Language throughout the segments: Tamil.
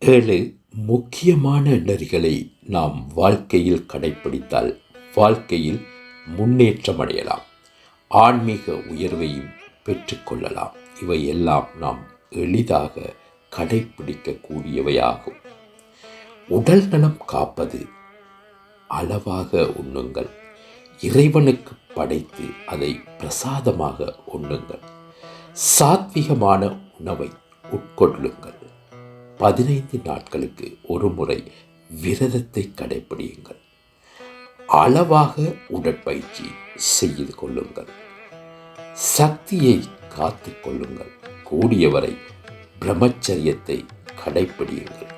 7 முக்கியமான நெறிகளை நாம் வாழ்க்கையில் கடைப்பிடித்தால் வாழ்க்கையில் முன்னேற்றம் அடையலாம், ஆன்மீக உயர்வையும் பெற்றுக்கொள்ளலாம். இவையெல்லாம் நாம் எளிதாக கடைப்பிடிக்கக்கூடியவையாகும். உடல் நலம் காப்பது. அளவாக உண்ணுங்கள். இறைவனுக்கு படைத்து அதை பிரசாதமாக உண்ணுங்கள். சாத்விகமான உணவை உட்கொள்ளுங்கள். 15 நாட்களுக்கு ஒரு முறை விரதத்தை கடைப்பிடியுங்கள். அளவாக உடற்பயிற்சி செய்து கொள்ளுங்கள். சக்தியை காத்து கொள்ளுங்கள். கூடியவரை பிரம்மச்சரியத்தை கடைப்பிடியுங்கள்.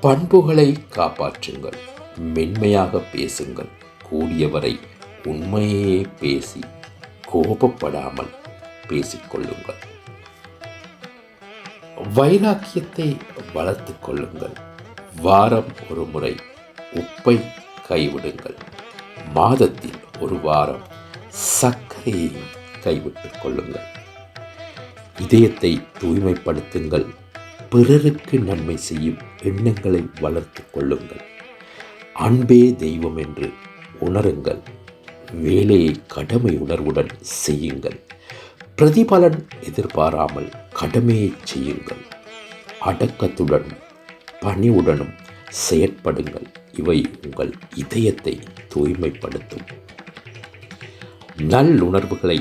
பண்புகளை காப்பாற்றுங்கள். மென்மையாக பேசுங்கள். கூடியவரை உண்மையே பேசி கோபப்படாமல் பேசிக்கொள்ளுங்கள். வைராக்கியத்தை வளர்த்து கொள்ளுங்கள். வாரம் ஒரு முறை உப்பை கைவிடுங்கள். மாதத்தில் ஒரு வாரம் சர்க்கரையை கைவிட்டுக் கொள்ளுங்கள். இதயத்தை தூய்மைப்படுத்துங்கள். பிறருக்கு நன்மை செய்யும் எண்ணங்களை வளர்த்து கொள்ளுங்கள். அன்பே தெய்வம் என்று உணருங்கள். வேலையை கடமை உணர்வுடன் செய்யுங்கள். பிரதிபலன் எதிர்பாராமல் கடமையை செய்யுங்கள். அடக்கத்துடனும் பணிவுடனும் செயற்படுங்கள். இவை உங்கள் இதயத்தை தூய்மைப்படுத்தும். நல்லுணர்வுகளை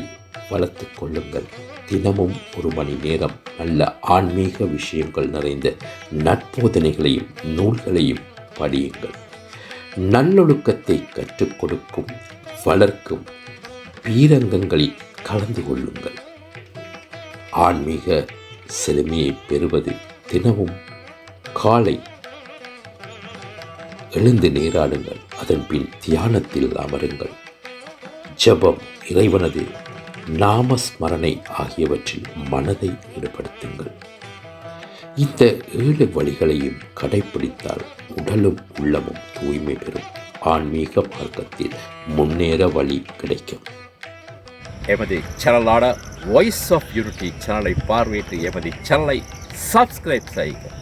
வளர்த்து கொள்ளுங்கள். தினமும் 1 மணி நேரம் நல்ல ஆன்மீக விஷயங்கள் நிறைந்த நற்போதனைகளையும் நூல்களையும் படியுங்கள். நல்லொழுக்கத்தை கற்றுக் கொடுக்கும் வளர்க்கும் பீரங்கங்களில் கலந்து கொள்ளுங்கள். ஆன்மீக செழுமையை பெறுவது தினமும் காலை எழுந்து நீராடுங்கள். அதன் பின் தியானத்தில் அமருங்கள். ஜபம், இறைவனது நாமஸ்மரணை ஆகியவற்றில் மனதை ஈடுபடுத்துங்கள். இந்த 7 வழிகளையும் கடைப்பிடித்தால் உடலும் உள்ளமும் தூய்மை பெறும். ஆன்மீக மார்க்கத்தில் முன்னேற வழி கிடைக்கும். எமது சேனலான வாய்ஸ் ஆஃப் யூனிட்டி சேனலை பார்வையிட்டு எமது சேனலை சப்ஸ்கிரைப் செய்யுங்கள்.